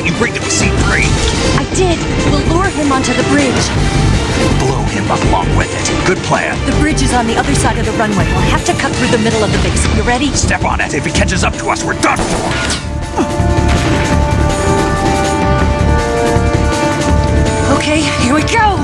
you bring him to C3? I did. We'll lure him onto the bridge. Blow him up along with it. Good plan. The bridge is on the other side of the runway. We'll have to cut through the middle of the base. You ready? Step on it. If he catches up to us, we're done for. Okay, here we go!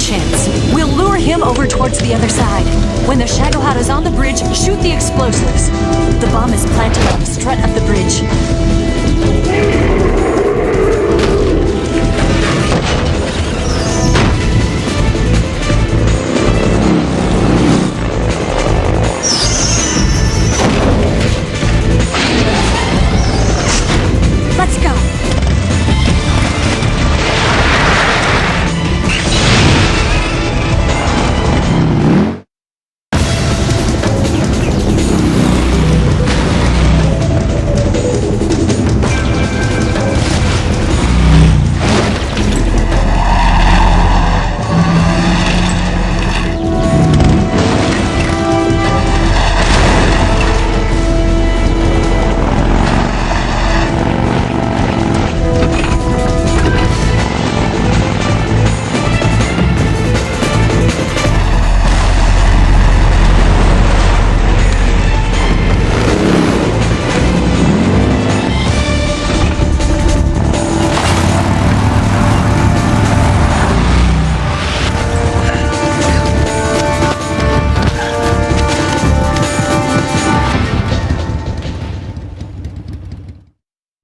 chance. We'll lure him over towards the other side. When the Shagohod is on the bridge, shoot the explosives. The bomb is planted on the strut of the bridge. Let's go.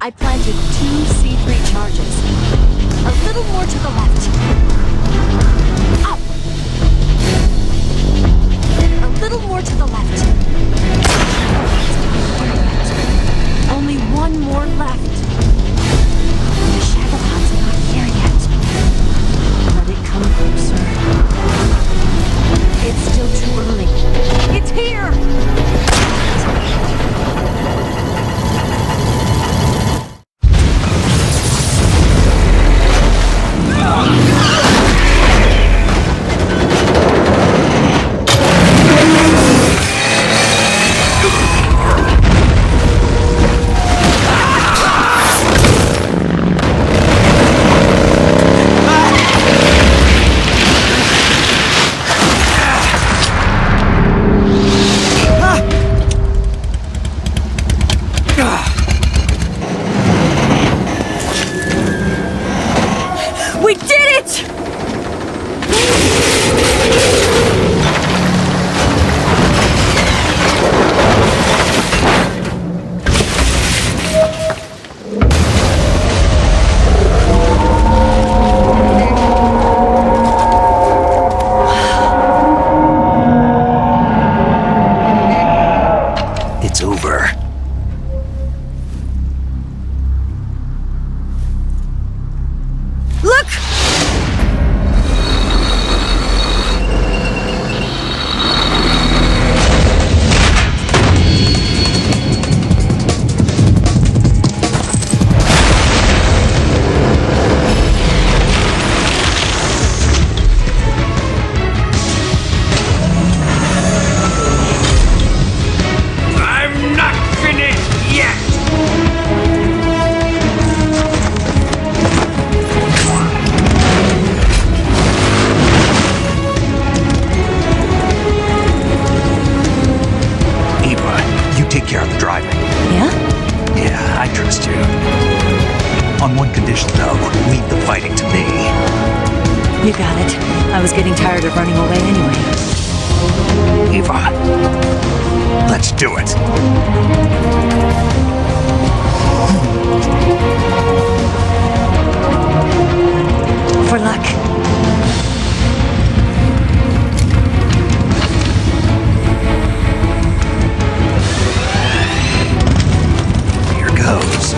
I planted 2 C3 charges. A little more to the left. Up! A little more to the left. Only 1 more left. The Shagohod's not here yet. Let it come closer. It's still too early. It's here! We did it! It's over. Look! I'm not finished yet! Eva, you take care of the driving. Yeah? Yeah, I trust you. On one condition, though, leave the fighting to me. You got it. I was getting tired of running away anyway. Eva, let's do it. For luck. Here goes.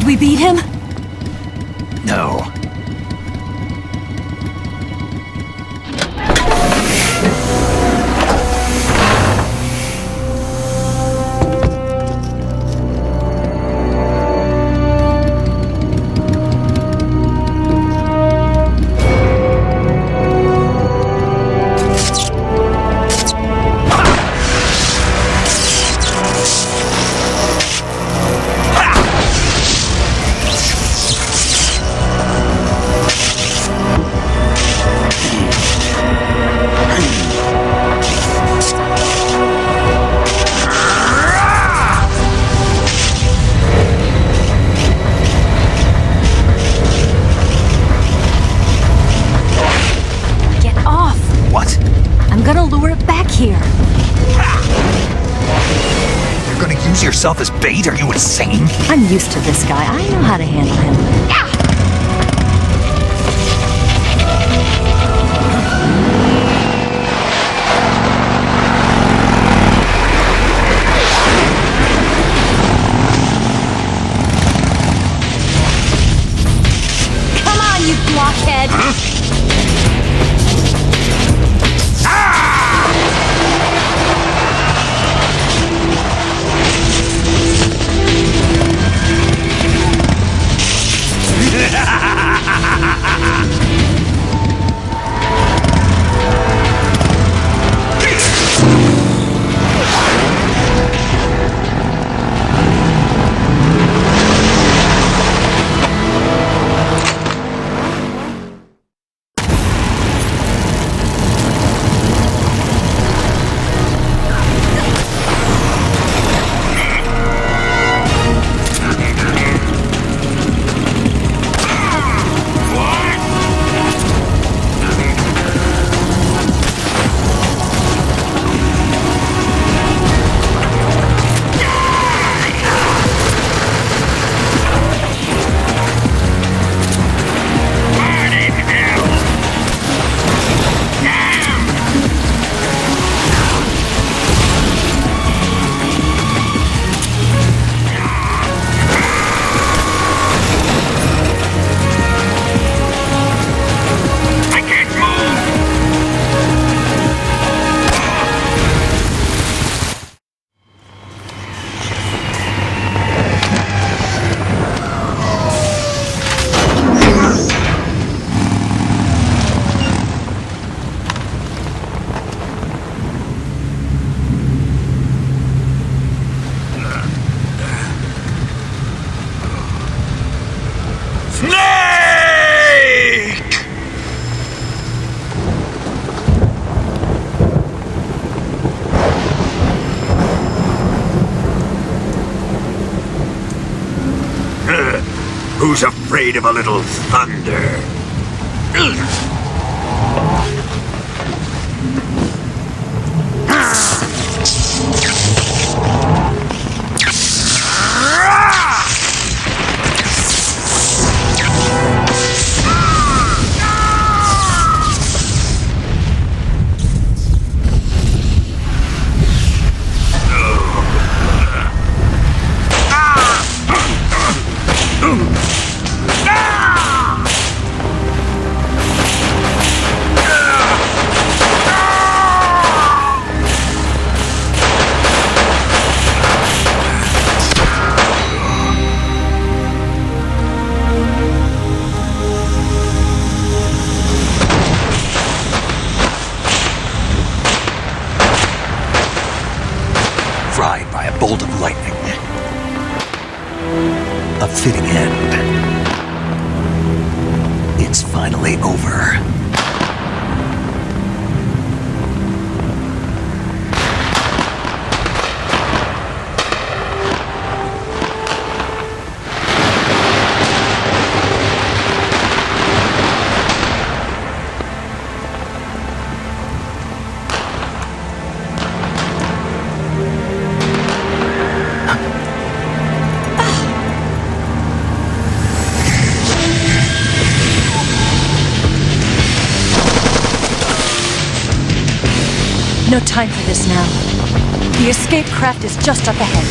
Did we beat him? No. Yourself as bait? Are you insane? I'm used to this guy. I know how to handle him. Come on, you blockhead! Huh? Who's afraid of a little thunder? Fried by a bolt of lightning. A fitting end. It's finally over. No time for this now. The escape craft is just up ahead.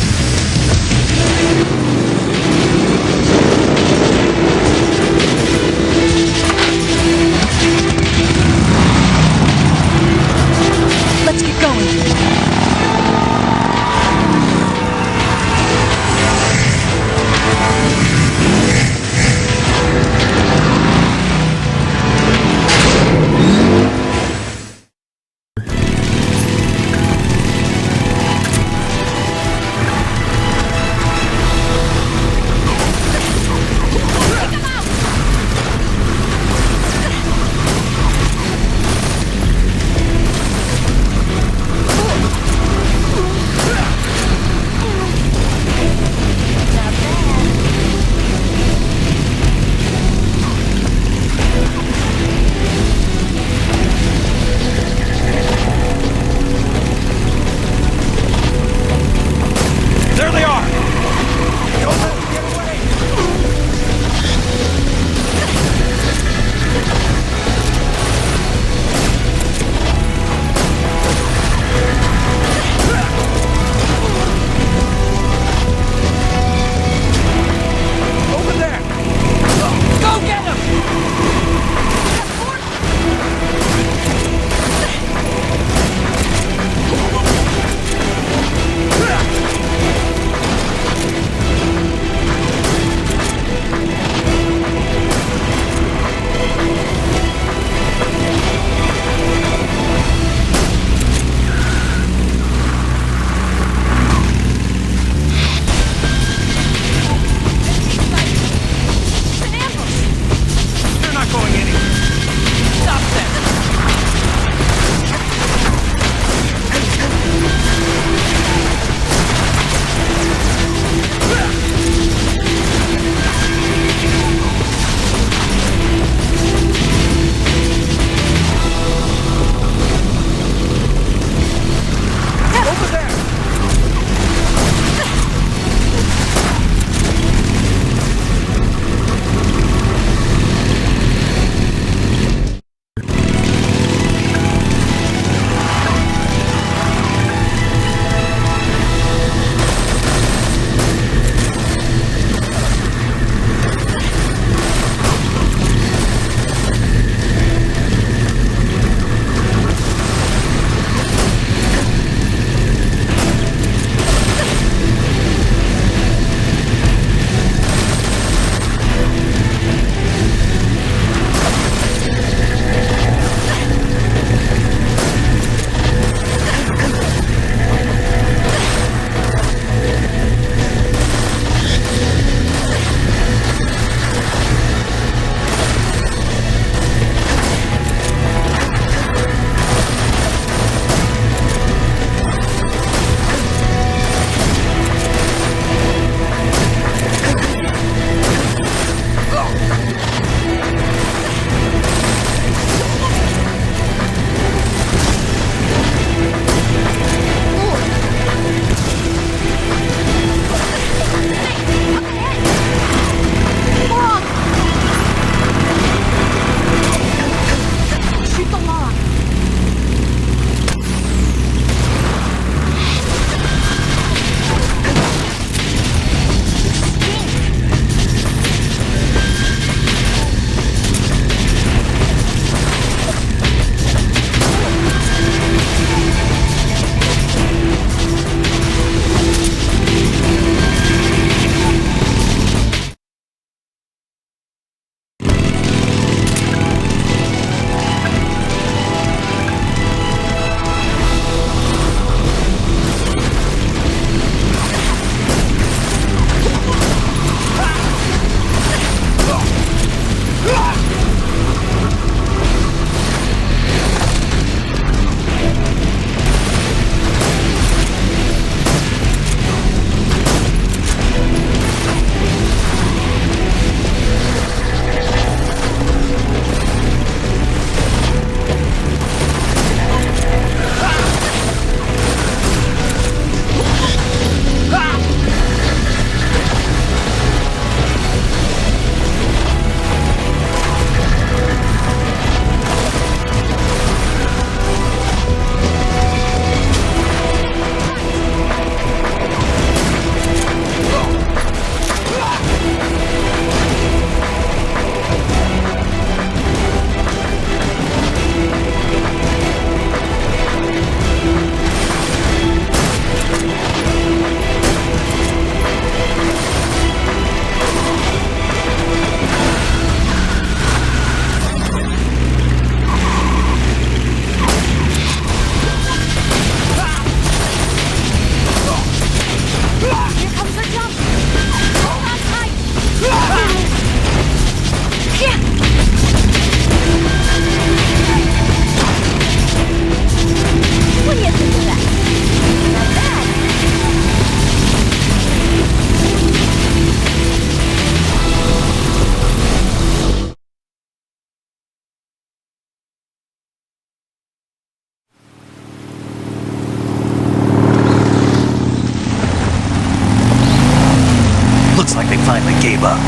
finally gave up.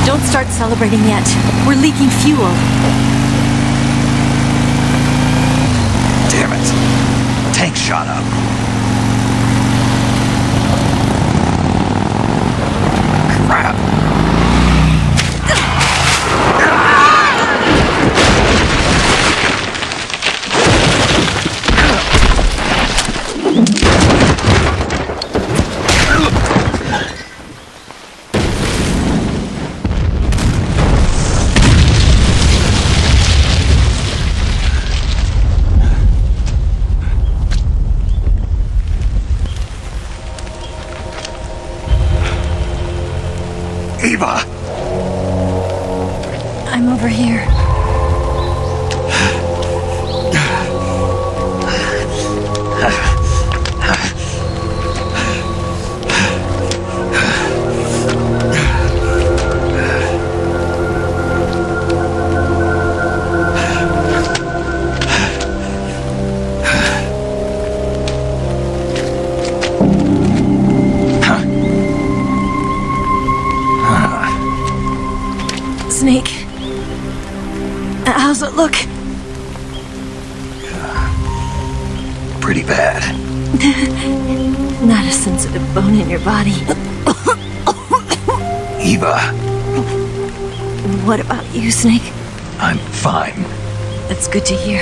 Don't start celebrating yet. We're leaking fuel. Damn it. Tank shot up. Crap. Eva! I'm over here. Snake. How's it look? Pretty bad. Not a sensitive bone in your body. Eva, What about you, Snake? I'm fine. That's good to hear.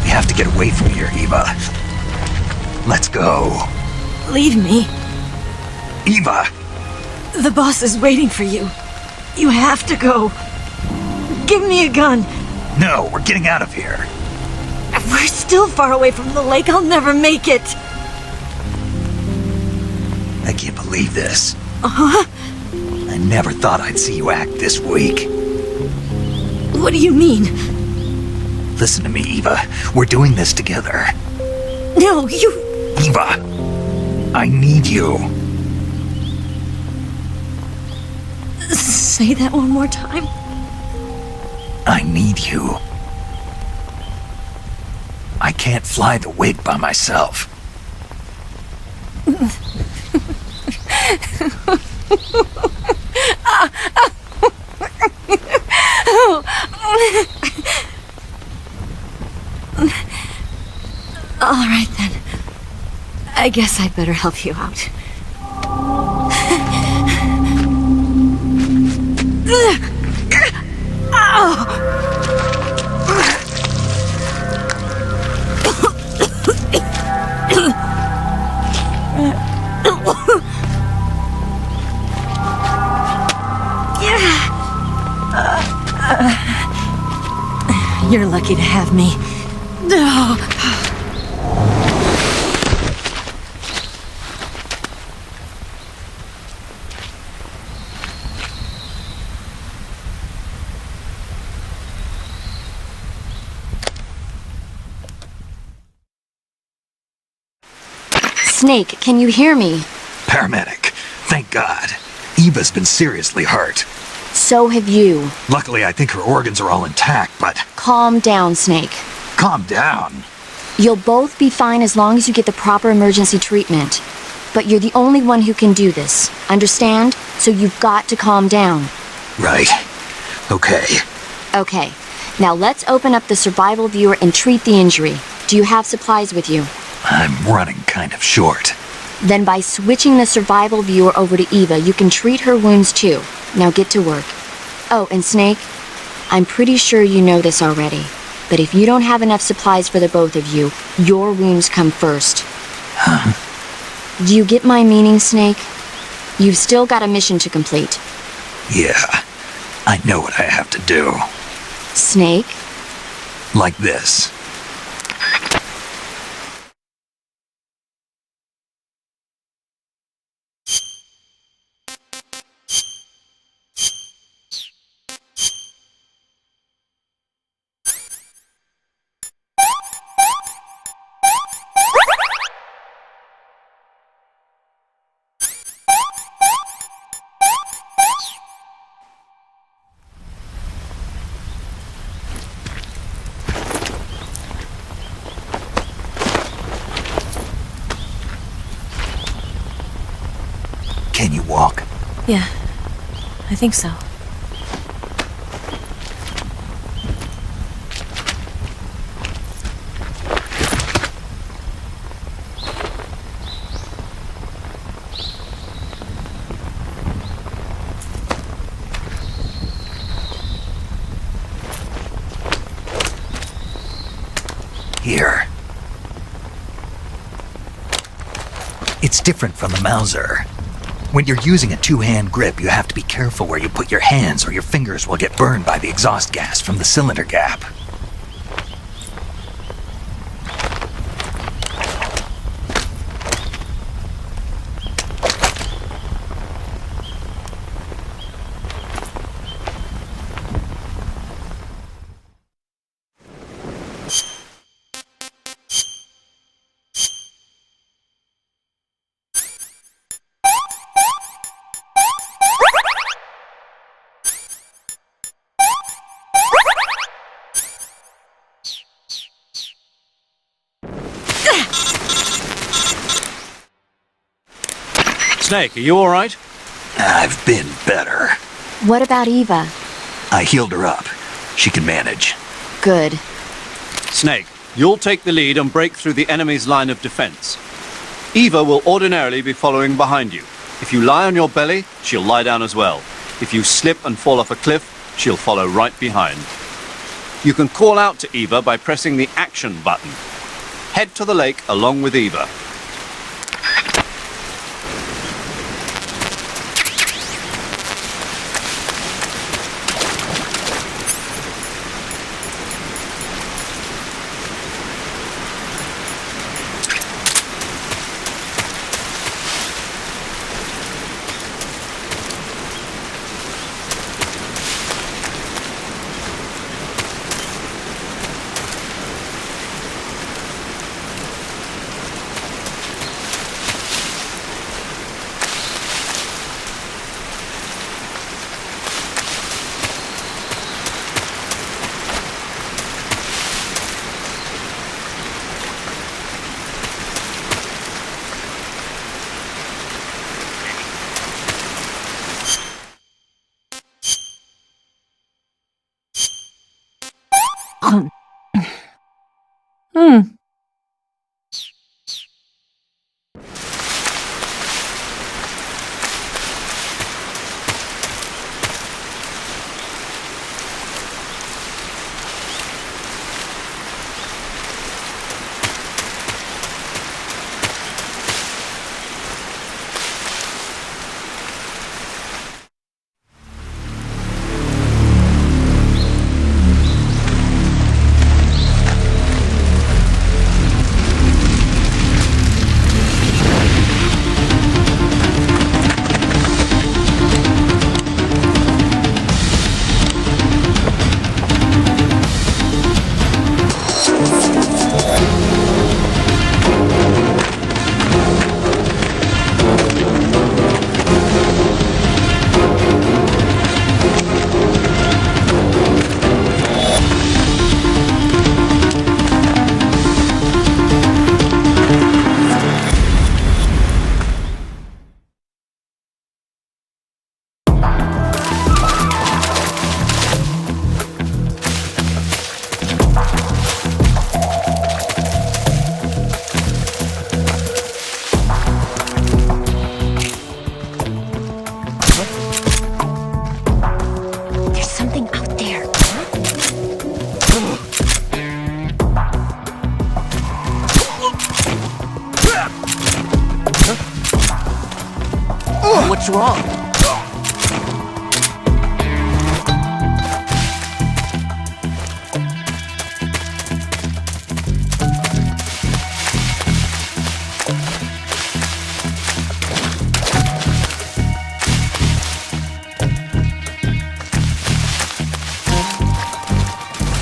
We have to get away from here, Eva. Let's go. Leave me. Eva! The boss is waiting for you. You have to go. Give me a gun. No, we're getting out of here. We're still far away from the lake. I'll never make it. I can't believe this. Uh-huh. I never thought I'd see you act this weak. What do you mean? Listen to me, Eva. We're doing this together. No, you... Eva! I need you. Say that one more time. I need you. I can't fly the wig by myself. All right, then. I guess I'd better help you out. You're lucky to have me. No. Snake, can you hear me? Paramedic. Thank God. Eva's been seriously hurt. So have you. Luckily, I think her organs are all intact, but... Calm down, Snake. Calm down. You'll both be fine as long as you get the proper emergency treatment. But you're the only one who can do this. Understand? So you've got to calm down. Right. Okay. Okay. Now let's open up the survival viewer and treat the injury. Do you have supplies with you? I'm running kind of short. Then by switching the survival viewer over to Eva, you can treat her wounds too. Now get to work. Oh, and Snake, I'm pretty sure you know this already, but if you don't have enough supplies for the both of you, your wounds come first. Huh? Do you get my meaning, Snake? You've still got a mission to complete. Yeah. I know what I have to do. Snake? Like this. Can you walk? Yeah, I think so. Here. It's different from the Mauser. When you're using a two-hand grip, you have to be careful where you put your hands or your fingers will get burned by the exhaust gas from the cylinder gap. Snake, are you alright? I've been better. What about Eva? I healed her up. She can manage. Good. Snake, you'll take the lead and break through the enemy's line of defense. Eva will ordinarily be following behind you. If you lie on your belly, she'll lie down as well. If you slip and fall off a cliff, she'll follow right behind. You can call out to Eva by pressing the action button. Head to the lake along with Eva. What's wrong?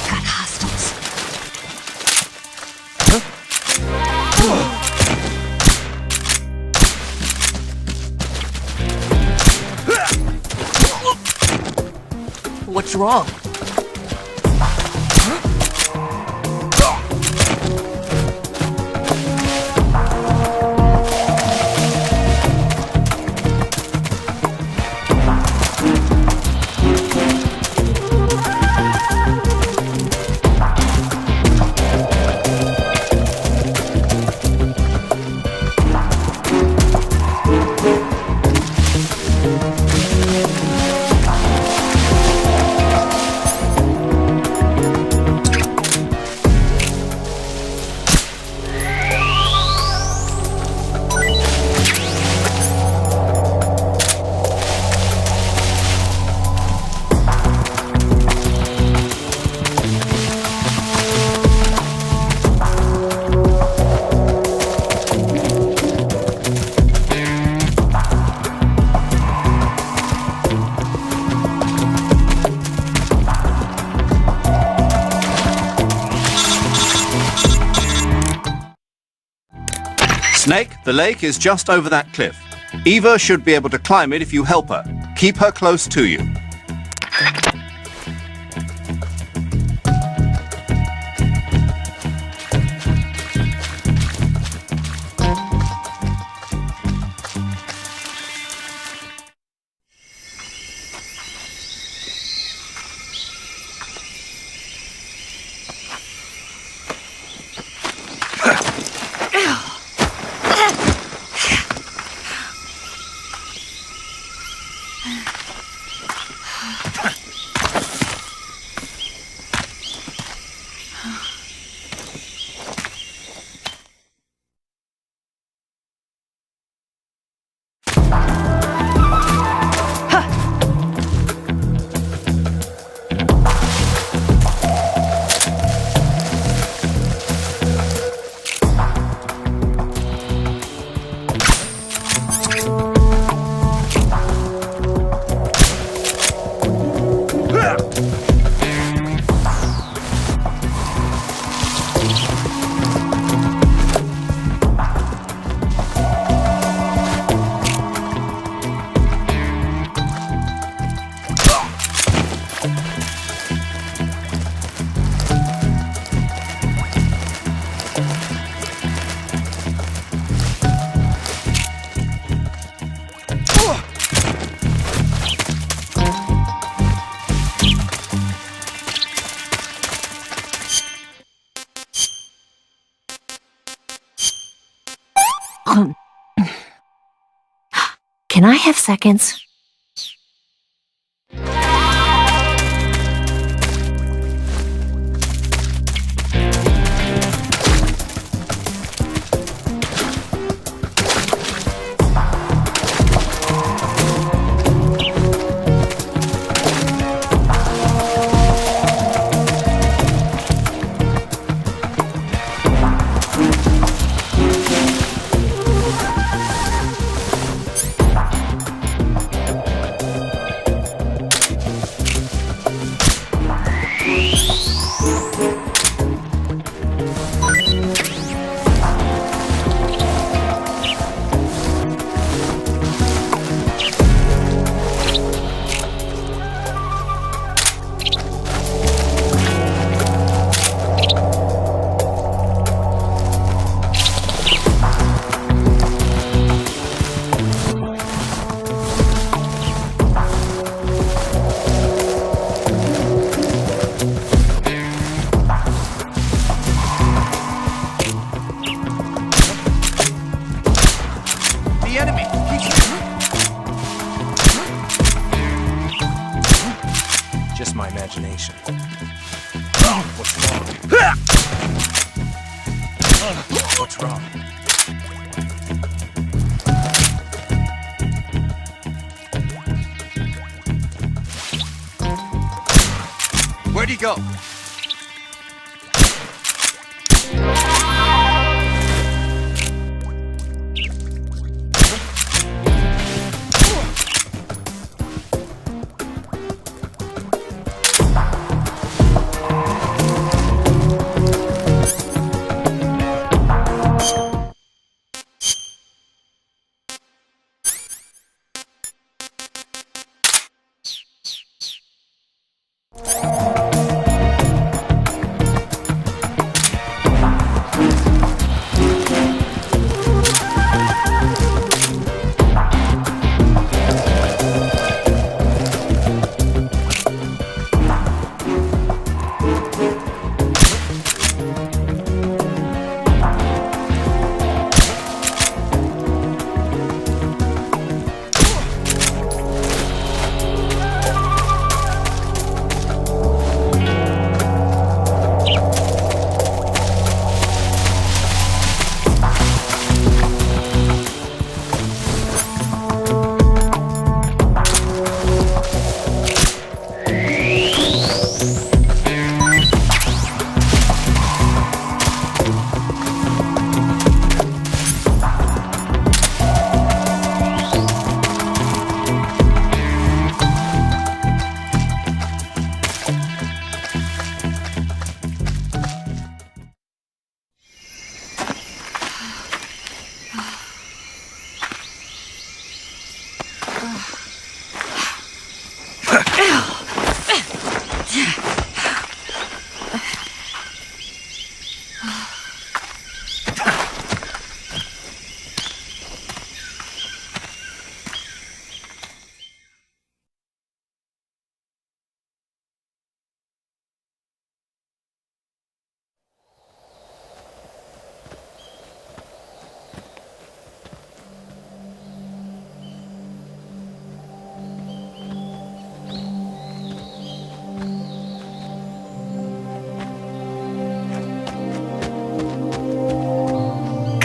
Got hostiles. What's wrong? Snake, the lake is just over that cliff. Eva should be able to climb it if you help her. Keep her close to you. Can I have seconds? Just my imagination. What's wrong? What's wrong? Where'd he go?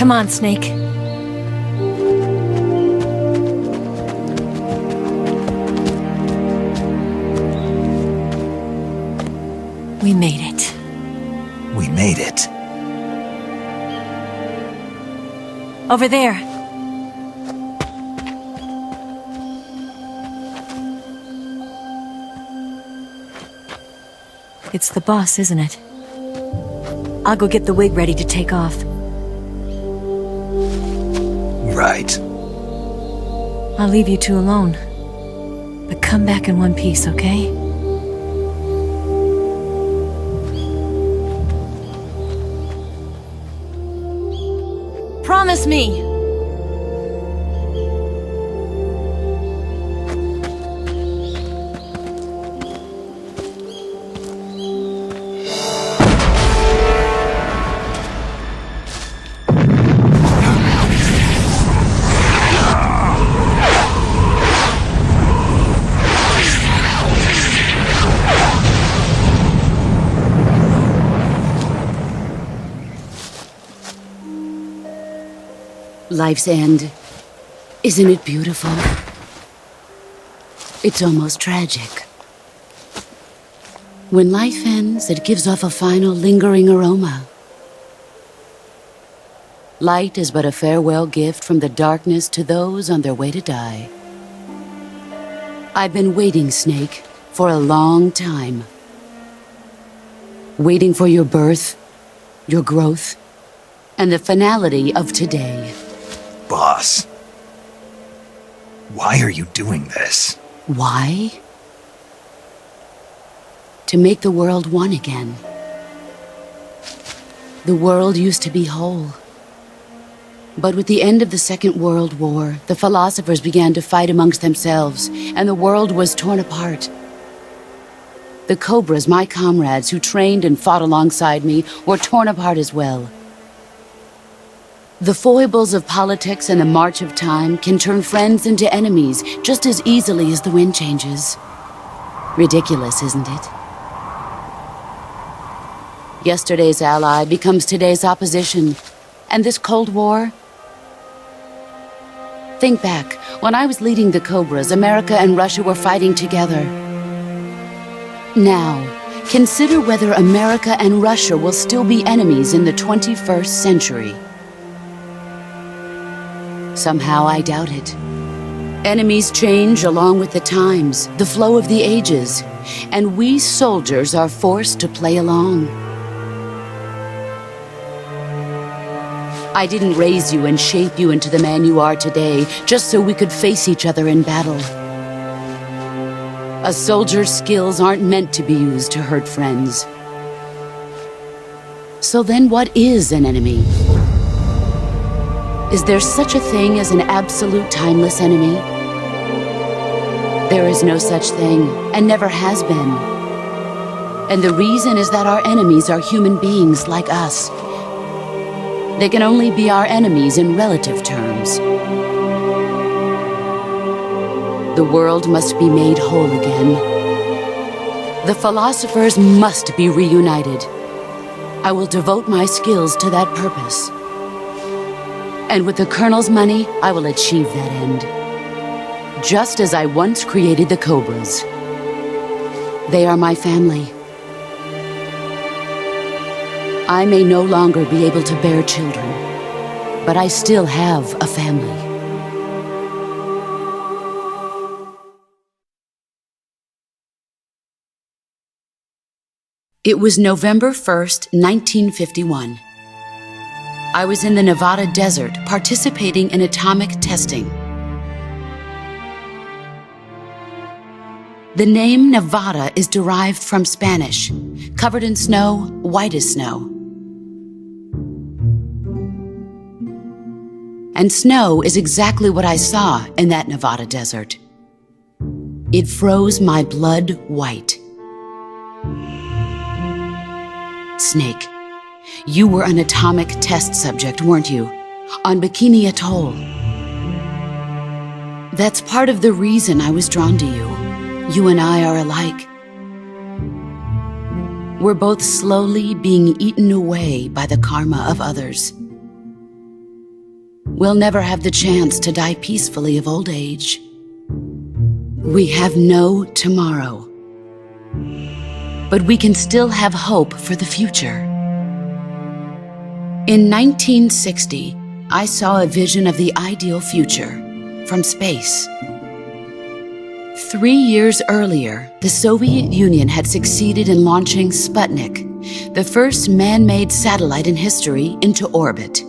Come on, Snake. We made it. We made it. Over there. It's the boss, isn't it? I'll go get the wig ready to take off. Right. I'll leave you two alone. But come back in one piece, okay? Promise me! Life's end. Isn't it beautiful? It's almost tragic. When life ends, it gives off a final lingering aroma. Light is but a farewell gift from the darkness to those on their way to die. I've been waiting, Snake, for a long time. Waiting for your birth, your growth, and the finality of today. Boss. Why are you doing this? Why? To make the world one again. The world used to be whole. But with the end of the Second World War, the philosophers began to fight amongst themselves, and the world was torn apart. The Cobras, my comrades who trained and fought alongside me, were torn apart as well. The foibles of politics and the march of time can turn friends into enemies just as easily as the wind changes. Ridiculous, isn't it? Yesterday's ally becomes today's opposition. And this Cold War? Think back. When I was leading the Cobras, America and Russia were fighting together. Now, consider whether America and Russia will still be enemies in the 21st century. Somehow I doubt it. Enemies change along with the times, the flow of the ages, and we soldiers are forced to play along. I didn't raise you and shape you into the man you are today just so we could face each other in battle. A soldier's skills aren't meant to be used to hurt friends. So then what is an enemy? Is there such a thing as an absolute timeless enemy? There is no such thing, and never has been. And the reason is that our enemies are human beings like us. They can only be our enemies in relative terms. The world must be made whole again. The philosophers must be reunited. I will devote my skills to that purpose. And with the Colonel's money, I will achieve that end. Just as I once created the Cobras. They are my family. I may no longer be able to bear children, but I still have a family. It was November 1st, 1951. I was in the Nevada desert participating in atomic testing. The name Nevada is derived from Spanish, covered in snow, white as snow. And snow is exactly what I saw in that Nevada desert. It froze my blood white. Snake, you were an atomic test subject, weren't you? On Bikini Atoll. That's part of the reason I was drawn to you. You and I are alike. We're both slowly being eaten away by the karma of others. we'll never have the chance to die peacefully of old age. We have no tomorrow. But we can still have hope for the future. In 1960, I saw a vision of the ideal future from space. 3 years earlier, the Soviet Union had succeeded in launching Sputnik, the first man-made satellite in history, into orbit.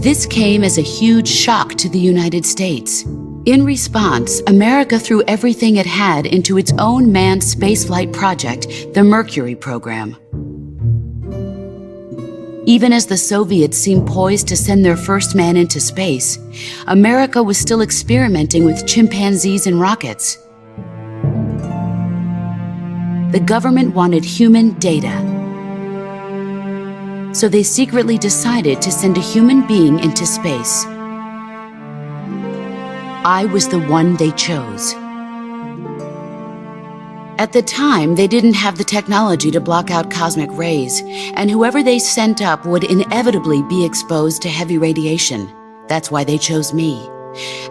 This came as a huge shock to the United States. In response, America threw everything it had into its own manned spaceflight project, the Mercury program. Even as the Soviets seemed poised to send their first man into space, America was still experimenting with chimpanzees and rockets. The government wanted human data, so they secretly decided to send a human being into space. I was the one they chose. At the time, they didn't have the technology to block out cosmic rays, and whoever they sent up would inevitably be exposed to heavy radiation. That's why they chose me.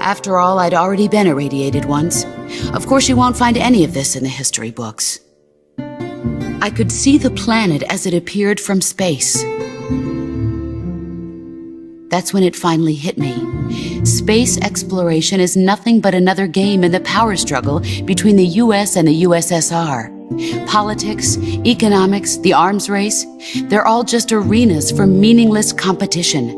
After all, I'd already been irradiated once. Of course, you won't find any of this in the history books. I could see the planet as it appeared from space. That's when it finally hit me. Space exploration is nothing but another game in the power struggle between the US and the USSR. Politics, economics, the arms race, they're all just arenas for meaningless competition.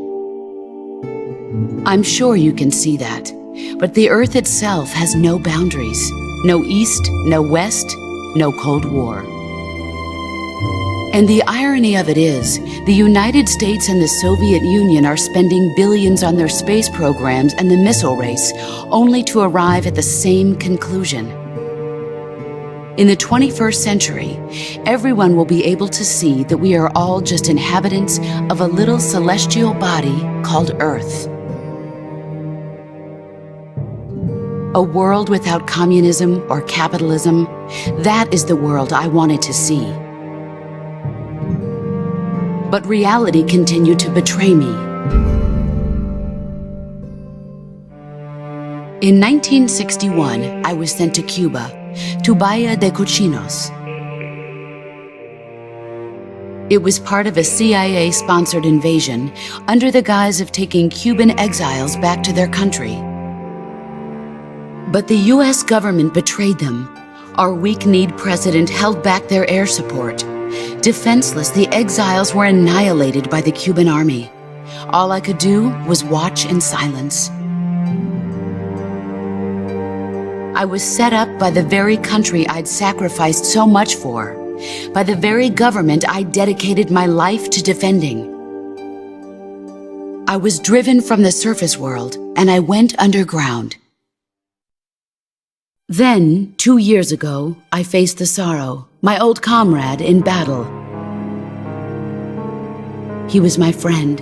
I'm sure you can see that, but the Earth itself has no boundaries. No East, no West, no Cold War. And the irony of it is, the United States and the Soviet Union are spending billions on their space programs and the missile race, only to arrive at the same conclusion. In the 21st century, everyone will be able to see that we are all just inhabitants of a little celestial body called Earth. A world without communism or capitalism, that is the world I wanted to see. But reality continued to betray me. In 1961, I was sent to Cuba, to Bahia de Cochinos. It was part of a CIA-sponsored invasion under the guise of taking Cuban exiles back to their country. But the US government betrayed them. Our weak-kneed president held back their air support. Defenseless, the exiles were annihilated by the Cuban army. All I could do was watch in silence. I was set up by the very country I'd sacrificed so much for, by the very government I dedicated my life to defending. I was driven from the surface world, and I went underground. Then, 2 years ago, I faced the Sorrow, my old comrade in battle. He was my friend.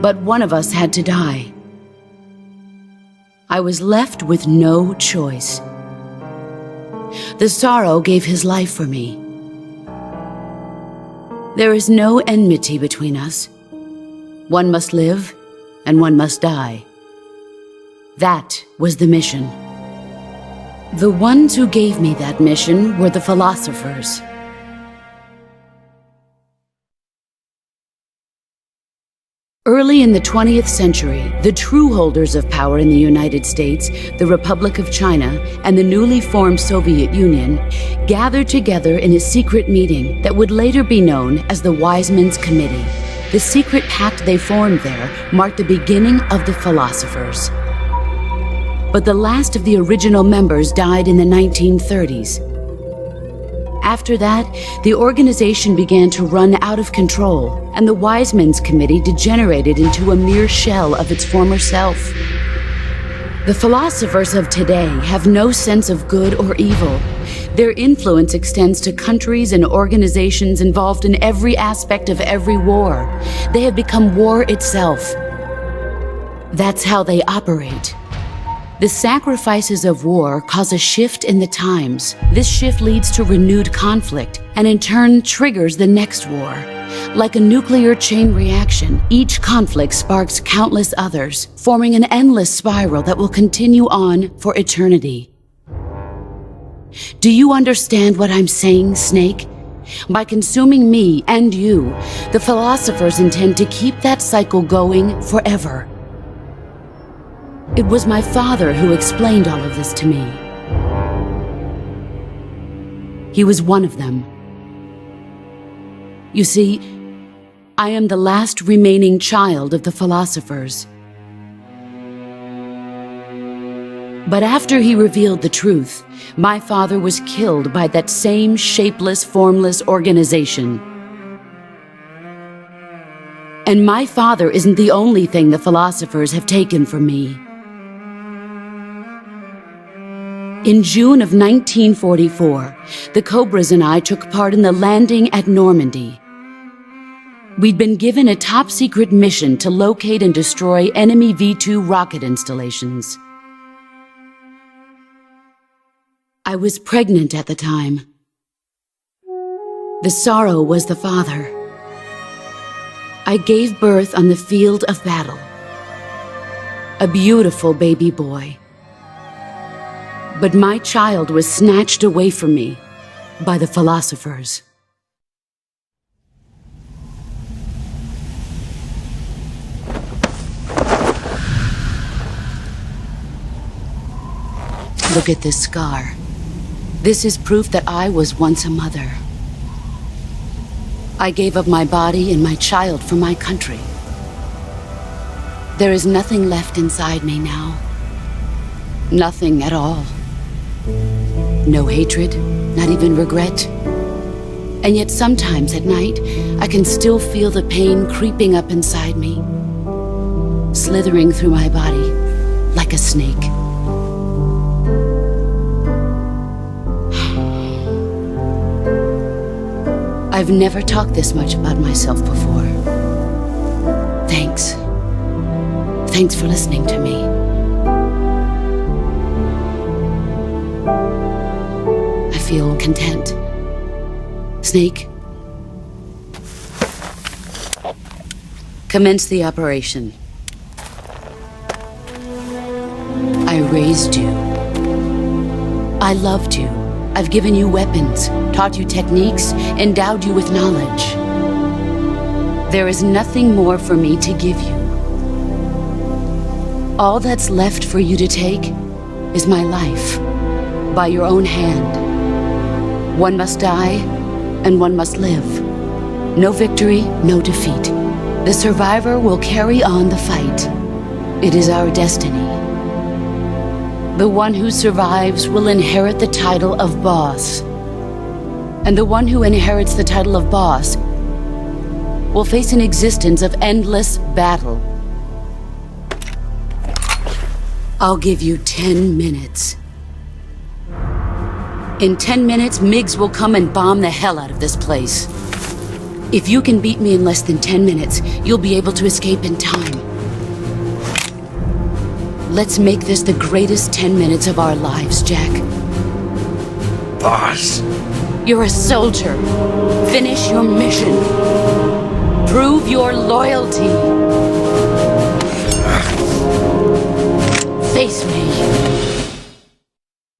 But one of us had to die. I was left with no choice. The Sorrow gave his life for me. There is no enmity between us. One must live, and one must die. That was the mission. The ones who gave me that mission were the philosophers. Early in the 20th century, the true holders of power in the United States, the Republic of China, and the newly formed Soviet Union gathered together in a secret meeting that would later be known as the Wise Men's Committee. The secret pact they formed there marked the beginning of the philosophers. But the last of the original members died in the 1930s. After that, the organization began to run out of control, and the Wise Men's Committee degenerated into a mere shell of its former self. The philosophers of today have no sense of good or evil. Their influence extends to countries and organizations involved in every aspect of every war. They have become war itself. That's how they operate. The sacrifices of war cause a shift in the times. This shift leads to renewed conflict, and in turn triggers the next war. Like a nuclear chain reaction, each conflict sparks countless others, forming an endless spiral that will continue on for eternity. Do you understand what I'm saying, Snake? By consuming me and you, the philosophers intend to keep that cycle going forever. It was my father who explained all of this to me. He was one of them. You see, I am the last remaining child of the philosophers. But after he revealed the truth, my father was killed by that same shapeless, formless organization. And my father isn't the only thing the philosophers have taken from me. In June of 1944, the Cobras and I took part in the landing at Normandy. We'd been given a top-secret mission to locate and destroy enemy V-2 rocket installations. I was pregnant at the time. The sorrow was the father. I gave birth on the field of battle. A beautiful baby boy. But my child was snatched away from me by the philosophers. Look at this scar. This is proof that I was once a mother. I gave up my body and my child for my country. There is nothing left inside me now. Nothing at all. No hatred, not even regret. And yet sometimes at night, I can still feel the pain creeping up inside me, slithering through my body like a snake. I've never talked this much about myself before. Thanks. Thanks for listening to me. I feel content. Snake, commence the operation. I raised you. I loved you. I've given you weapons, taught you techniques, endowed you with knowledge. There is nothing more for me to give you. All that's left for you to take is my life, by your own hand. One must die, and one must live. No victory, no defeat. The survivor will carry on the fight. It is our destiny. The one who survives will inherit the title of boss. And the one who inherits the title of boss will face an existence of endless battle. I'll give you 10 minutes. In 10 minutes, MiGs will come and bomb the hell out of this place. If you can beat me in less than 10 minutes, you'll be able to escape in time. Let's make this the greatest 10 minutes of our lives, Jack. Boss. You're a soldier. Finish your mission. Prove your loyalty. Face me.